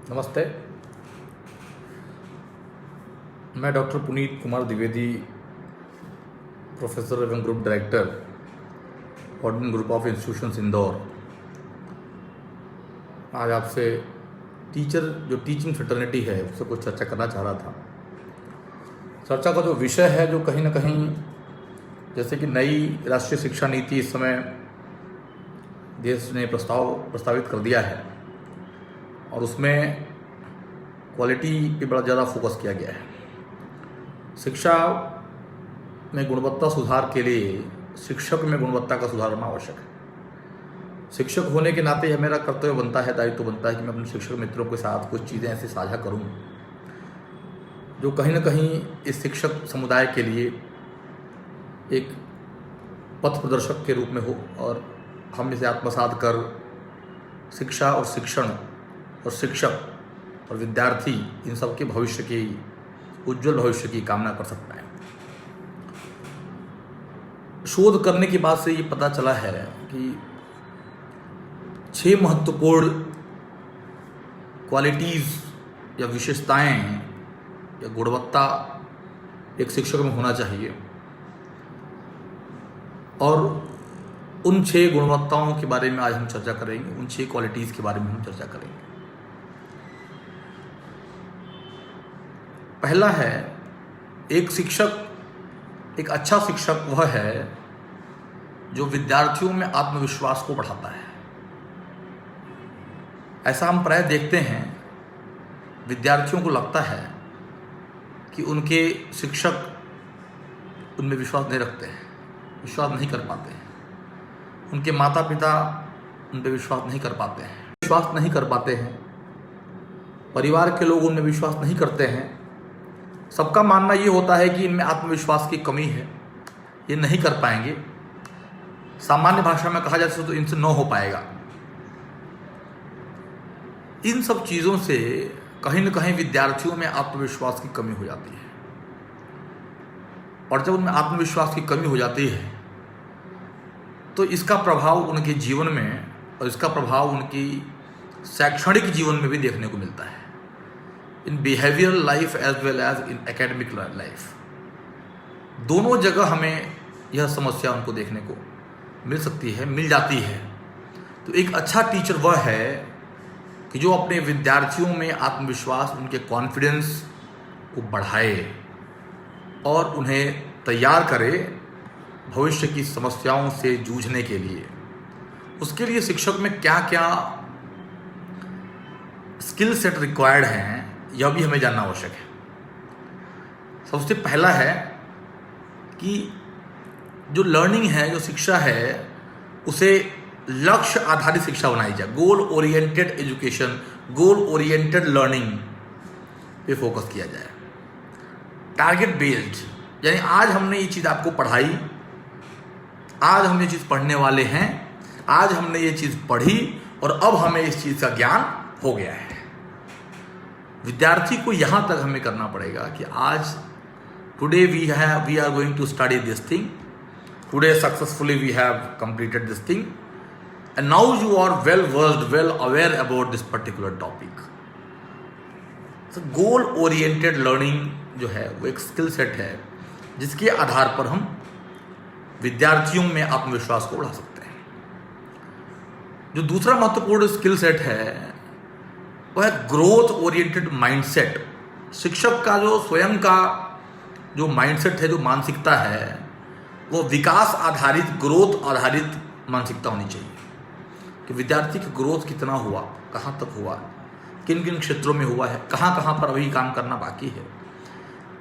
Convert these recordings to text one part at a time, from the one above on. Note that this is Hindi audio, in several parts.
नमस्ते। मैं डॉक्टर पुनीत कुमार द्विवेदी, प्रोफेसर एवं group director, ordinal group of institutions Indore, आज आपसे जो टीचिंग फ्रेटर्निटी है उससे कुछ चर्चा करना चाह रहा था। चर्चा का जो विषय है, जो कहीं ना कहीं जैसे कि नई राष्ट्रीय शिक्षा नीति इस समय देश ने प्रस्तावित कर दिया है और उसमें क्वालिटी पे बड़ा ज़्यादा फोकस किया गया है। शिक्षा में गुणवत्ता सुधार के लिए शिक्षक में गुणवत्ता का सुधार होना आवश्यक है। शिक्षक होने के नाते यह मेरा कर्तव्य बनता है, दायित्व बनता है कि मैं अपने शिक्षक मित्रों के साथ कुछ चीज़ें ऐसे साझा करूं जो कहीं ना कहीं इस शिक्षक समुदाय के लिए एक पथ प्रदर्शक के रूप में हो और हम इसे आत्मसात कर शिक्षा और शिक्षण और शिक्षक और विद्यार्थी इन सब के भविष्य की, उज्जवल भविष्य की कामना कर सकता है। शोध करने के बाद से ये पता चला है कि 6 महत्वपूर्ण क्वालिटीज़ या विशेषताएं या गुणवत्ता एक शिक्षक में होना चाहिए और उन 6 गुणवत्ताओं के बारे में आज हम चर्चा करेंगे, उन 6 क्वालिटीज़ के बारे में हम चर्चा करेंगे। पहला है, एक अच्छा शिक्षक वह है जो विद्यार्थियों में आत्मविश्वास को बढ़ाता है। ऐसा हम प्रायः देखते हैं, विद्यार्थियों को लगता है कि उनके शिक्षक उनमें विश्वास नहीं रखते हैं, विश्वास नहीं कर पाते हैं, उनके माता पिता उन पर विश्वास नहीं कर पाते हैं, परिवार के लोग उनमें विश्वास नहीं करते हैं। सबका मानना ये होता है कि इनमें आत्मविश्वास की कमी है, ये नहीं कर पाएंगे। सामान्य भाषा में कहा जाए तो इनसे न हो पाएगा। इन सब चीज़ों से कहीं न कहीं विद्यार्थियों में आत्मविश्वास की कमी हो जाती है और जब उनमें आत्मविश्वास की कमी हो जाती है तो इसका प्रभाव उनके जीवन में और इसका प्रभाव उनकी शैक्षणिक जीवन में भी देखने को मिलता है, in behavioural life as well as in academic life. दोनों जगह हमें यह समस्या उनको देखने को मिल जाती है। तो एक अच्छा टीचर वह है कि जो अपने विद्यार्थियों में आत्मविश्वास, उनके कॉन्फिडेंस को बढ़ाए और उन्हें तैयार करे भविष्य की समस्याओं से जूझने के लिए। उसके लिए शिक्षक में क्या क्या स्किल सेट रिक्वायर्ड हैं, यह भी हमें जानना आवश्यक है। सबसे पहला है कि जो लर्निंग है, जो शिक्षा है, उसे लक्ष्य आधारित शिक्षा बनाई जाए। गोल ओरिएंटेड एजुकेशन, गोल ओरिएंटेड लर्निंग पे फोकस किया जाए। टारगेट बेस्ड, यानी आज हमने ये चीज़ आपको पढ़ाई, आज हम ये चीज़ पढ़ने वाले हैं, आज हमने ये चीज़ पढ़ी और अब हमें इस चीज़ का ज्ञान हो गया है। विद्यार्थी को यहाँ तक हमें करना पड़ेगा कि आज today we are going to study this thing, today successfully we have completed this thing and now you are well versed, well aware about this particular topic. Goal oriented learning जो है वो एक स्किल सेट है जिसके आधार पर हम विद्यार्थियों में आत्मविश्वास को बढ़ा सकते हैं। जो दूसरा महत्वपूर्ण स्किल सेट है वह है ग्रोथ ओरिएंटेड माइंडसेट। शिक्षक का जो स्वयं का जो माइंडसेट है, जो मानसिकता है, वो विकास आधारित, ग्रोथ आधारित मानसिकता होनी चाहिए कि विद्यार्थी की ग्रोथ कितना हुआ, कहाँ तक हुआ, किन किन क्षेत्रों में हुआ है, कहाँ कहाँ पर अभी काम करना बाकी है,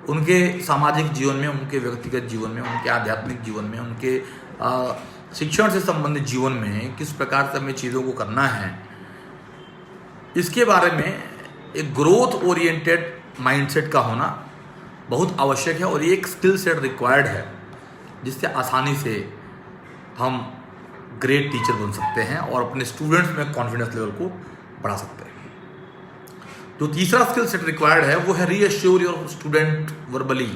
उनके सामाजिक जीवन में, उनके व्यक्तिगत जीवन में, उनके आध्यात्मिक जीवन में, उनके शिक्षण से संबंधित जीवन में किस प्रकार से हमें चीज़ों को करना है, इसके बारे में एक ग्रोथ ओरिएंटेड माइंडसेट का होना बहुत आवश्यक है और ये एक स्किल सेट रिक्वायर्ड है जिससे आसानी से हम ग्रेट टीचर बन सकते हैं और अपने स्टूडेंट्स में कॉन्फिडेंस लेवल को बढ़ा सकते हैं। जो तीसरा स्किल सेट रिक्वायर्ड है वो है रीअश्योर योर स्टूडेंट वर्बली।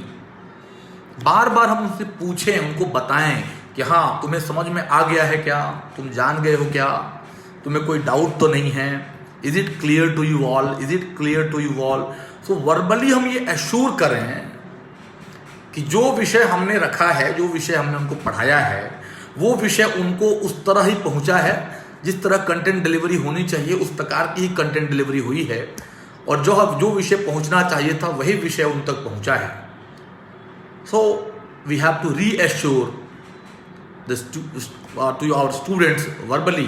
बार बार हम उनसे पूछें, उनको बताएं कि हाँ तुम्हें समझ में आ गया है क्या, तुम जान गए हो क्या, तुम्हें कोई डाउट तो नहीं है, is it clear to you all, is it clear to you all. So verbally हम ये एश्योर करें कि जो विषय हमने रखा है, जो विषय हमने उनको पढ़ाया है, वो विषय उनको उस तरह ही पहुंचा है जिस तरह कंटेंट डिलीवरी होनी चाहिए, उस प्रकार की ही कंटेंट डिलीवरी हुई है, और जो विषय पहुंचना चाहिए था वही विषय उन तक पहुंचा है। So we have to reassure to our students verbally.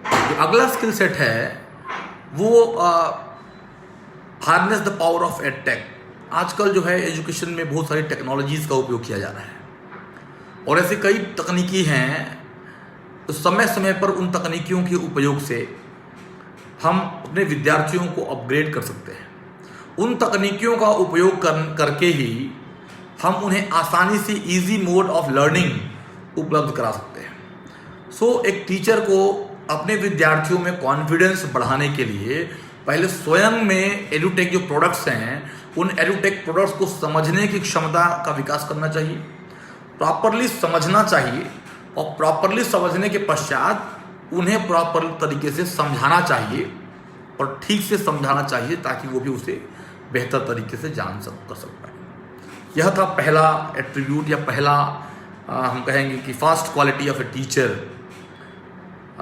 जो अगला स्किल सेट है वो harness the power of edtech. आजकल जो है एजुकेशन में बहुत सारी टेक्नोलॉजीज़ का उपयोग किया जा रहा है, और ऐसे कई तकनीकी हैं, तो समय समय पर उन तकनीकियों के उपयोग से हम अपने विद्यार्थियों को अपग्रेड कर सकते हैं। उन तकनीकियों का उपयोग करके ही हम उन्हें आसानी से इजी मोड ऑफ लर्निंग उपलब्ध करा सकते हैं। सो एक टीचर को अपने विद्यार्थियों में कॉन्फिडेंस बढ़ाने के लिए पहले स्वयं में एडुटेक जो प्रोडक्ट्स हैं, उन एडुटेक प्रोडक्ट्स को समझने की क्षमता का विकास करना चाहिए, प्रॉपरली समझना चाहिए, और प्रॉपरली समझने के पश्चात उन्हें प्रॉपर तरीके से समझाना चाहिए और ठीक से समझाना चाहिए ताकि वो भी उसे बेहतर तरीके से कर सकता है। यह था पहला एट्रीब्यूट, या पहला हम कहेंगे कि fast quality of a teacher,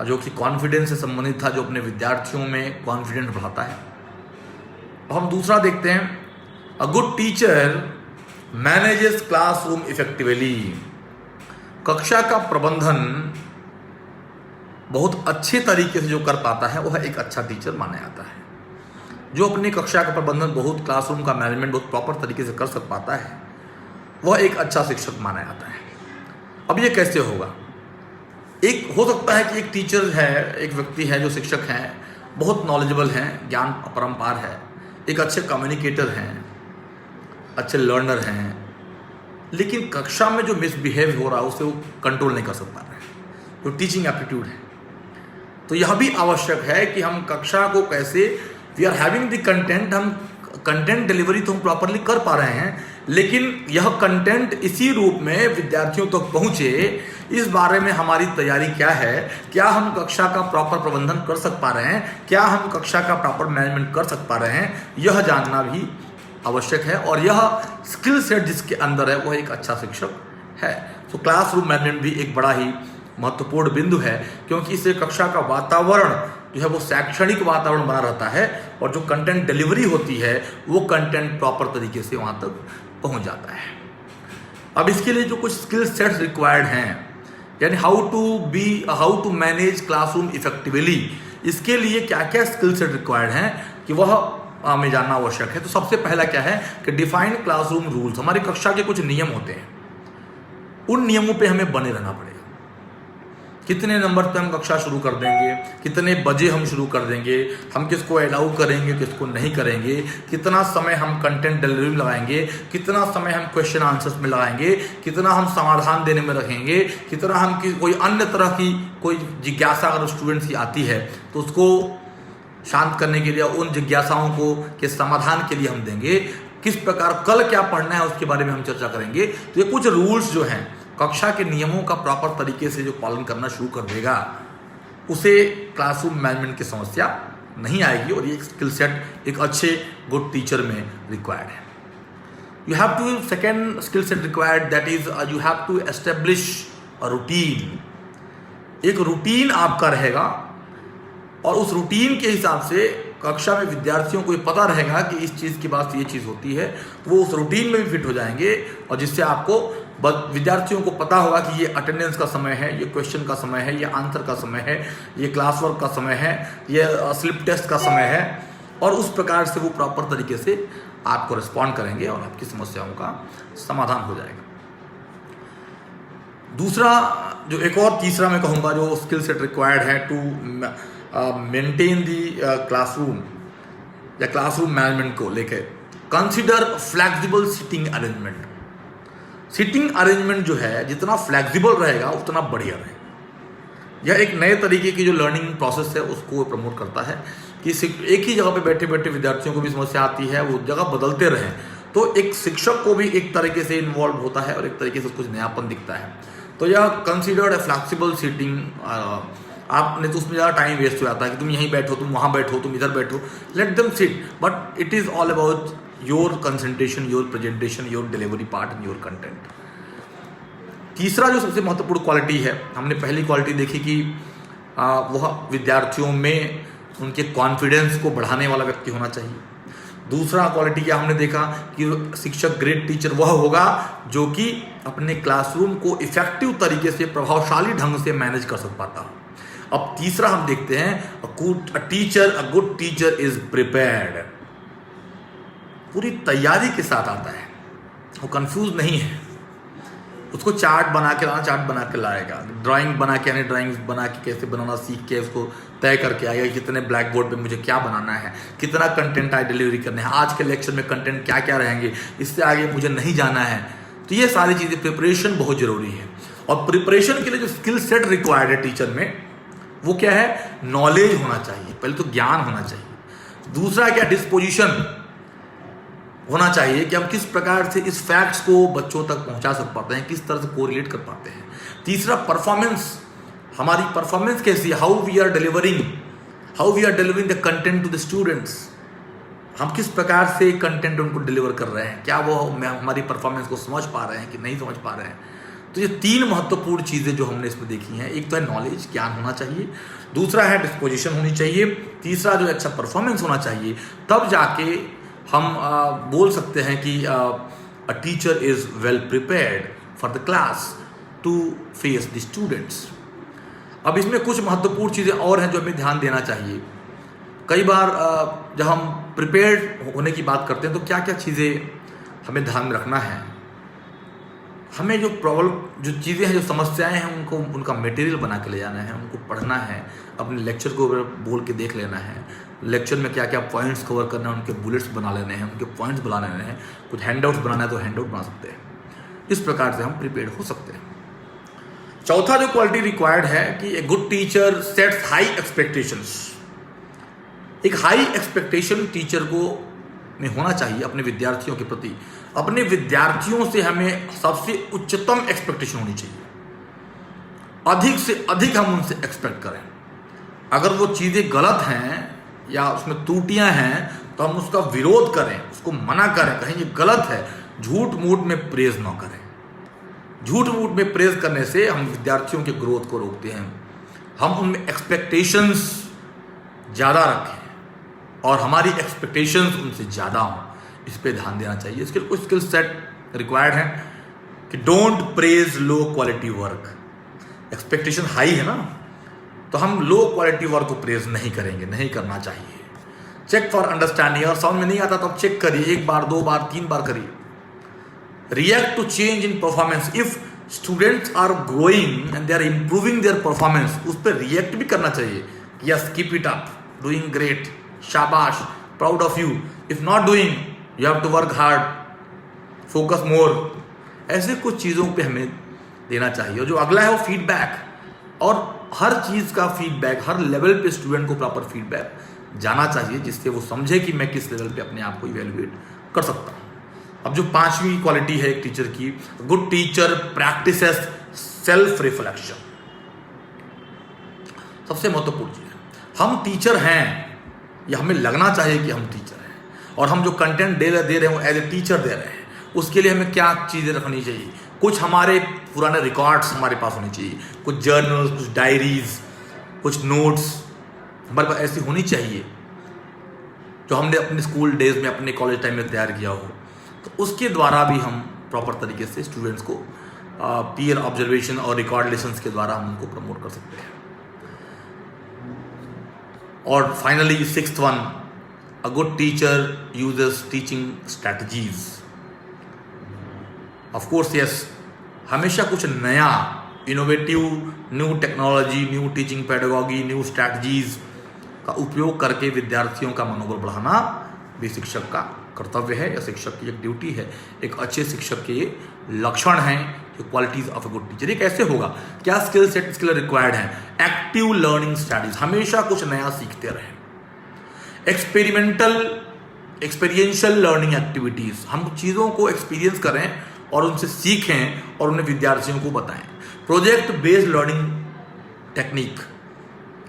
जो कि कॉन्फिडेंस से संबंधित था, जो अपने विद्यार्थियों में कॉन्फिडेंस बढ़ाता है। अब हम दूसरा देखते हैं, a good teacher manages classroom effectively. कक्षा का प्रबंधन बहुत अच्छे तरीके से जो कर पाता है वह एक अच्छा टीचर माना जाता है। जो अपनी कक्षा का प्रबंधन बहुत, क्लासरूम का मैनेजमेंट बहुत प्रॉपर तरीके से कर सक पाता है, वह एक अच्छा शिक्षक माना जाता है। अब ये कैसे होगा? एक हो सकता है कि एक टीचर है, एक व्यक्ति है जो शिक्षक हैं, बहुत नॉलेजेबल हैं, ज्ञान अपरंपार है, एक अच्छे कम्युनिकेटर हैं, अच्छे लर्नर हैं, लेकिन कक्षा में जो मिसबिहेव हो रहा है उसे वो कंट्रोल नहीं कर सकता है, जो टीचिंग एप्टीट्यूड है। तो यह भी आवश्यक है कि हम कक्षा को कैसे, we are having the content, हम कंटेंट डिलीवरी तो हम प्रॉपरली कर पा रहे हैं, लेकिन यह कंटेंट इसी रूप में विद्यार्थियों तक पहुंचे, इस बारे में हमारी तैयारी क्या है? क्या हम कक्षा का प्रॉपर प्रबंधन कर सक पा रहे हैं? क्या हम कक्षा का प्रॉपर मैनेजमेंट कर सक पा रहे हैं? यह जानना भी आवश्यक है, और यह स्किल सेट जिसके अंदर है वह एक अच्छा शिक्षक है। तो क्लासरूम मैनेजमेंट भी एक बड़ा ही महत्वपूर्ण बिंदु है, क्योंकि इससे कक्षा का वातावरण जो है वो शैक्षणिक वातावरण बना रहता है, और जो कंटेंट डिलीवरी होती है वो कंटेंट प्रॉपर तरीके से वहाँ तक पहुँच जाता है। अब इसके लिए जो कुछ स्किल सेट्स रिक्वायर्ड हैं, यानी how to manage classroom effectively, इसके लिए क्या क्या स्किल सेट रिक्वायर्ड हैं कि वह हमें जानना आवश्यक है। तो सबसे पहला क्या है कि डिफाइंड क्लासरूम रूल्स। हमारी कक्षा के कुछ नियम होते हैं, उन नियमों पे हमें बने रहना पड़ेगा। कितने नंबर पे हम कक्षा शुरू कर देंगे, कितने बजे हम शुरू कर देंगे, हम किसको अलाउ करेंगे, किसको नहीं करेंगे, कितना समय हम कंटेंट डिलीवरी में लगाएंगे, कितना समय हम क्वेश्चन आंसर्स में लगाएंगे, कितना हम समाधान देने में रखेंगे, कितना हम कोई अन्य तरह की कोई जिज्ञासा अगर स्टूडेंट्स की आती है तो उसको शांत करने के लिए, उन जिज्ञासाओं को के समाधान के लिए हम देंगे, किस प्रकार कल क्या पढ़ना है उसके बारे में हम चर्चा करेंगे। तो ये कुछ रूल्स जो हैं, कक्षा के नियमों का प्रॉपर तरीके से जो पालन करना शुरू कर देगा, उसे क्लासरूम मैनेजमेंट की समस्या नहीं आएगी, और ये स्किल सेट एक अच्छे गुड टीचर में रिक्वायर्ड है। You have to, second skill set required, that is you have to establish a routine. एक रूटीन आपका रहेगा, और उस रूटीन के हिसाब से कक्षा में विद्यार्थियों को ये पता रहेगा कि इस चीज़ के बाद ये चीज़ होती है, वो उस रूटीन में भी फिट हो जाएंगे, और जिससे आपको विद्यार्थियों को पता होगा कि ये अटेंडेंस का समय है, ये क्वेश्चन का समय है, ये आंसर का समय है, ये क्लास वर्क का समय है, ये स्लिप टेस्ट का समय है, और उस प्रकार से वो प्रॉपर तरीके से आपको रिस्पॉन्ड करेंगे और आपकी समस्याओं का समाधान हो जाएगा। दूसरा जो एक और तीसरा मैं कहूँगा जो स्किल सेट रिक्वायर्ड है टू मेंटेन दी क्लासरूम या क्लासरूम मैनेजमेंट को लेके, consider flexible sitting arrangement. Sitting arrangement जो है जितना फ्लेक्सिबल रहेगा उतना बढ़िया रहेगा। यह एक नए तरीके की जो लर्निंग प्रोसेस है उसको प्रमोट करता है कि एक ही जगह पे बैठे बैठे विद्यार्थियों को भी समस्या आती है, वो जगह बदलते रहें, तो एक शिक्षक को भी एक तरीके से इन्वॉल्व होता है और एक तरीके से कुछ नयापन दिखता है। तो यह कंसिडर्ड ए फ्लेक्सिबल सीटिंग आपने तो उसमें ज़्यादा टाइम वेस्ट हो जाता है कि तुम यहीं बैठो, तुम वहाँ बैठो, तुम इधर बैठो, let them sit, but it is all about your concentration, your presentation, your delivery part and your content. तीसरा जो सबसे महत्वपूर्ण क्वालिटी है, हमने पहली क्वालिटी देखी कि वह विद्यार्थियों में उनके कॉन्फिडेंस को बढ़ाने वाला व्यक्ति होना चाहिए। दूसरा क्वालिटी क्या हमने देखा कि शिक्षक, ग्रेट टीचर वह होगा जो कि अपने क्लासरूम को इफेक्टिव तरीके से, प्रभावशाली ढंग से मैनेज कर सक पाता हो। अब तीसरा हम देखते हैं, a good teacher is prepared, पूरी तैयारी के साथ आता है, वो कंफ्यूज नहीं है। उसको चार्ट बना के लाना, चार्ट बना के लाएगा, ड्राइंग बना के आने, ड्राइंग बना के कैसे बनाना सीख के उसको तय करके आएगा, कितने ब्लैक बोर्ड पे मुझे क्या बनाना है, कितना कंटेंट आज डिलीवरी करना है, आज के लेक्चर में कंटेंट क्या क्या रहेंगे, इससे आगे मुझे नहीं जाना है। तो ये सारी चीज़ें, प्रिपरेशन बहुत जरूरी है। और प्रिपरेशन के लिए जो स्किल सेट रिक्वायर्ड है टीचर में, वो क्या है, नॉलेज होना चाहिए, पहले तो ज्ञान होना चाहिए। दूसरा क्या, डिस्पोजिशन होना चाहिए कि हम किस प्रकार से इस फैक्ट्स को बच्चों तक पहुंचा सक पाते हैं, किस तरह से कोरिलेट कर पाते हैं। तीसरा, परफॉर्मेंस, हमारी परफॉर्मेंस कैसी है, how we are delivering the content to the students, हम किस प्रकार से कंटेंट उनको डिलीवर कर रहे हैं, क्या वो हमारी परफॉर्मेंस को समझ पा रहे हैं कि नहीं समझ पा रहे हैं। तो ये तीन महत्वपूर्ण चीज़ें जो हमने इसमें देखी हैं, एक तो है नॉलेज, ज्ञान होना चाहिए, दूसरा है डिस्पोजिशन होनी चाहिए, तीसरा जो अच्छा परफॉर्मेंस होना चाहिए। तब जाके हम बोल सकते हैं कि a teacher is well prepared for the class to face the students. अब इसमें कुछ महत्वपूर्ण चीज़ें और हैं जो हमें ध्यान देना चाहिए। कई बार जब हम प्रिपेयर्ड होने की बात करते हैं तो क्या क्या चीज़ें हमें ध्यान में रखना है। हमें जो जो चीज़ें हैं, जो समस्याएं हैं, उनको उनका मटेरियल बना के ले जाना है, उनको पढ़ना है, अपने लेक्चर को बोल के देख लेना है, लेक्चर में क्या क्या पॉइंट्स कवर करना है, उनके बुलेट्स बना लेने हैं, उनके पॉइंट्स बना लेने हैं, कुछ हैंडआउट्स बनाना है तो हैंडआउट बना सकते हैं। इस प्रकार से हम प्रिपेयर्ड हो सकते हैं। चौथा जो क्वालिटी रिक्वायर्ड है कि a good teacher sets high expectations. एक हाई एक्सपेक्टेशन टीचर को में होना चाहिए अपने विद्यार्थियों के प्रति। अपने विद्यार्थियों से हमें सबसे उच्चतम एक्सपेक्टेशन होनी चाहिए, अधिक से अधिक हम उनसे एक्सपेक्ट करें। अगर वो चीज़ें गलत हैं या उसमें त्रुटियां हैं तो हम उसका विरोध करें, उसको मना करें, कहें ये गलत है। झूठ मूठ में प्रेज ना करें। झूठ मूठ में प्रेज करने से हम विद्यार्थियों के ग्रोथ को रोकते हैं। हम उनमें एक्सपेक्टेशंस ज़्यादा रखें और हमारी एक्सपेक्टेशंस उनसे ज़्यादा हों, इस पे ध्यान देना चाहिए। इसके कुछ स्किल सेट रिक्वायर्ड हैं कि don't praise low quality work. Expectation high है ना, तो हम लो क्वालिटी वर्क को प्रेज नहीं करेंगे, नहीं करना चाहिए। चेक फॉर अंडरस्टैंडिंग, और समझ में नहीं आता तो आप चेक करिए, एक बार, दो बार, तीन बार करिए। React to change in performance. If students are growing and they are improving their performance, उस पर रिएक्ट भी करना चाहिए। Yes, keep it up, doing great, शाबाश, proud of you. If not doing, you have to work hard, focus more. ऐसे कुछ चीज़ों पे हमें देना चाहिए। और जो अगला है वो फीडबैक, और हर चीज़ का फीडबैक, हर लेवल पे स्टूडेंट को प्रॉपर फीडबैक जाना चाहिए, जिससे वो समझे कि मैं किस लेवल पे अपने आप को इवेल्युएट कर सकता हूँ। अब जो पांचवी क्वालिटी है एक टीचर की, good teacher practices self reflection. सबसे महत्वपूर्ण चीज है, हम टीचर हैं, या हमें लगना चाहिए कि हम टीचर हैं, और हम जो कंटेंट दे रहे हैं वो एज ए टीचर दे रहे हैं। उसके लिए हमें क्या चीज़ें रखनी चाहिए? कुछ हमारे पुराने रिकॉर्ड्स हमारे पास होने चाहिए, कुछ जर्नल्स, कुछ डायरीज, कुछ नोट्स हमारे पास ऐसी होनी चाहिए जो हमने अपने स्कूल डेज में, अपने कॉलेज टाइम में तैयार किया हो। तो उसके द्वारा भी हम प्रॉपर तरीके से स्टूडेंट्स को पीयर ऑब्जर्वेशन और रिकॉर्ड लेसन्स के द्वारा हम उनको प्रमोट कर सकते हैं। और finally sixth one, a good teacher uses teaching strategies. Of course yes, हमेशा कुछ नया, innovative, new technology, new teaching pedagogy, new strategies का उपयोग करके विद्यार्थियों का मनोबल बढ़ाना भी शिक्षक का कर्तव्य है, या शिक्षक की एक ड्यूटी है। एक अच्छे शिक्षक के ये लक्षण हैं, जो qualities of a good teacher. ये कैसे होगा? क्या स्किल सेट इसके लिए रिक्वायर्ड है? एक्टिव लर्निंग स्टडीज, हमेशा कुछ नया सीखते रहें। एक्सपीरियंशियल लर्निंग एक्टिविटीज, हम चीज़ों को एक्सपीरियंस करें और उनसे सीखें और उन्हें विद्यार्थियों को बताएं। प्रोजेक्ट बेस्ड लर्निंग टेक्निक,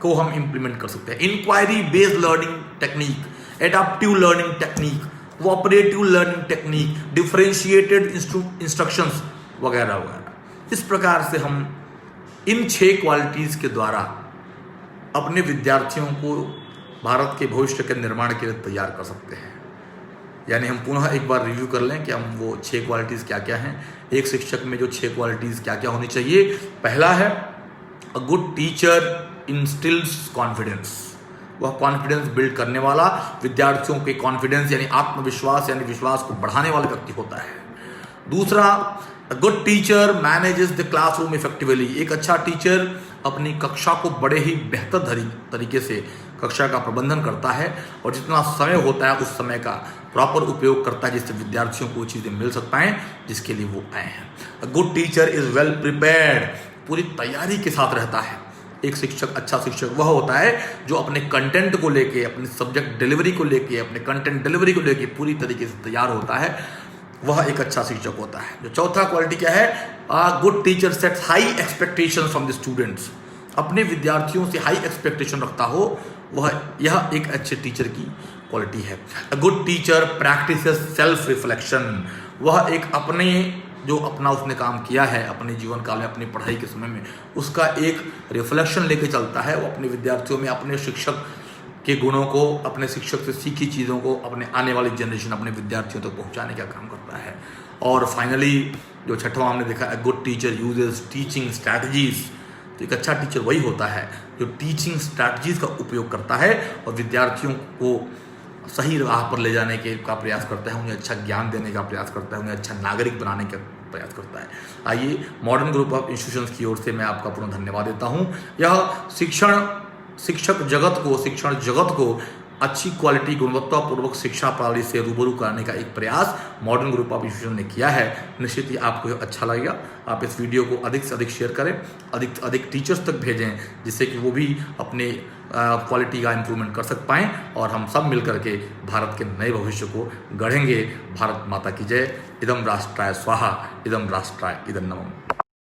को हम इम्प्लीमेंट कर सकते हैं। Inquiry based learning technique, adaptive learning technique, cooperative learning technique, differentiated instructions वगैरह वगैरह। इस प्रकार से हम इन 6 क्वालिटीज़ के द्वारा अपने विद्यार्थियों को भारत के भविष्य के निर्माण के लिए तैयार कर सकते हैं। यानी हम पुनः एक बार रिव्यू कर लें कि हम वो 6 क्वालिटीज़ क्या क्या हैं। एक शिक्षक में जो 6 क्वालिटीज़ क्या क्या होनी चाहिए। पहला है a good teacher instils confidence. वह कॉन्फिडेंस बिल्ड करने वाला, विद्यार्थियों के कॉन्फिडेंस यानी आत्मविश्वास यानी विश्वास को बढ़ाने वाला व्यक्ति होता है। दूसरा, a good teacher manages the classroom effectively. एक अच्छा टीचर अपनी कक्षा को बड़े ही बेहतर तरीके से कक्षा का प्रबंधन करता है और जितना समय होता है उस समय का प्रॉपर उपयोग करता है, जिससे विद्यार्थियों को चीज़ें मिल सक पाएँ जिसके लिए वो आए हैं। A good teacher is well prepared, पूरी तैयारी के साथ रहता है। एक शिक्षक, अच्छा शिक्षक वह होता है जो अपने कंटेंट को लेके, अपने सब्जेक्ट डिलीवरी को लेके, अपने कंटेंट डिलीवरी को लेके पूरी तरीके से तैयार होता है, वह एक अच्छा शिक्षक होता है। जो चौथा क्वालिटी क्या है, a good teacher sets high expectation from the students. अपने विद्यार्थियों से हाई एक्सपेक्टेशन रखता हो, यह एक अच्छे टीचर की क्वालिटी है। A good teacher practices self reflection. वह एक अपना उसने काम किया है अपने जीवन काल में, अपनी पढ़ाई के समय में, उसका एक रिफ्लेक्शन लेके चलता है। वो अपने विद्यार्थियों में अपने शिक्षक के गुणों को, अपने शिक्षक से सीखी चीज़ों को अपने आने वाली जनरेशन, अपने विद्यार्थियों तक पहुंचाने का काम करता है। और फाइनली जो छठवां हमने देखा, a good teacher uses teaching strategies. तो एक अच्छा टीचर वही होता है जो टीचिंग स्ट्रैटेजीज का उपयोग करता है और विद्यार्थियों को सही राह पर ले जाने का प्रयास करता है, उन्हें अच्छा ज्ञान देने का प्रयास करता है, उन्हें अच्छा नागरिक बनाने का प्रयास करता है। आइए, मॉडर्न ग्रुप ऑफ इंस्टीट्यूशंस की ओर से मैं आपका पुनः धन्यवाद देता हूँ। यह शिक्षण जगत को अच्छी क्वालिटी, गुणवत्तापूर्वक शिक्षा प्रणाली से रूबरू कराने का एक प्रयास मॉडर्न ग्रुप ऑफ इंस्टीट्यूशन ने किया है। निश्चित ही आपको यह अच्छा लगेगा। आप इस वीडियो को अधिक से अधिक शेयर करें, अधिक से अधिक टीचर्स तक भेजें, जिससे कि वो भी अपने क्वालिटी का इम्प्रूवमेंट कर सक पाएँ और हम सब मिल करके भारत के नए भविष्य को गढ़ेंगे। भारत माता की जय। इदम राष्ट्राय स्वाहा, इदम राष्ट्राय इदम नमः।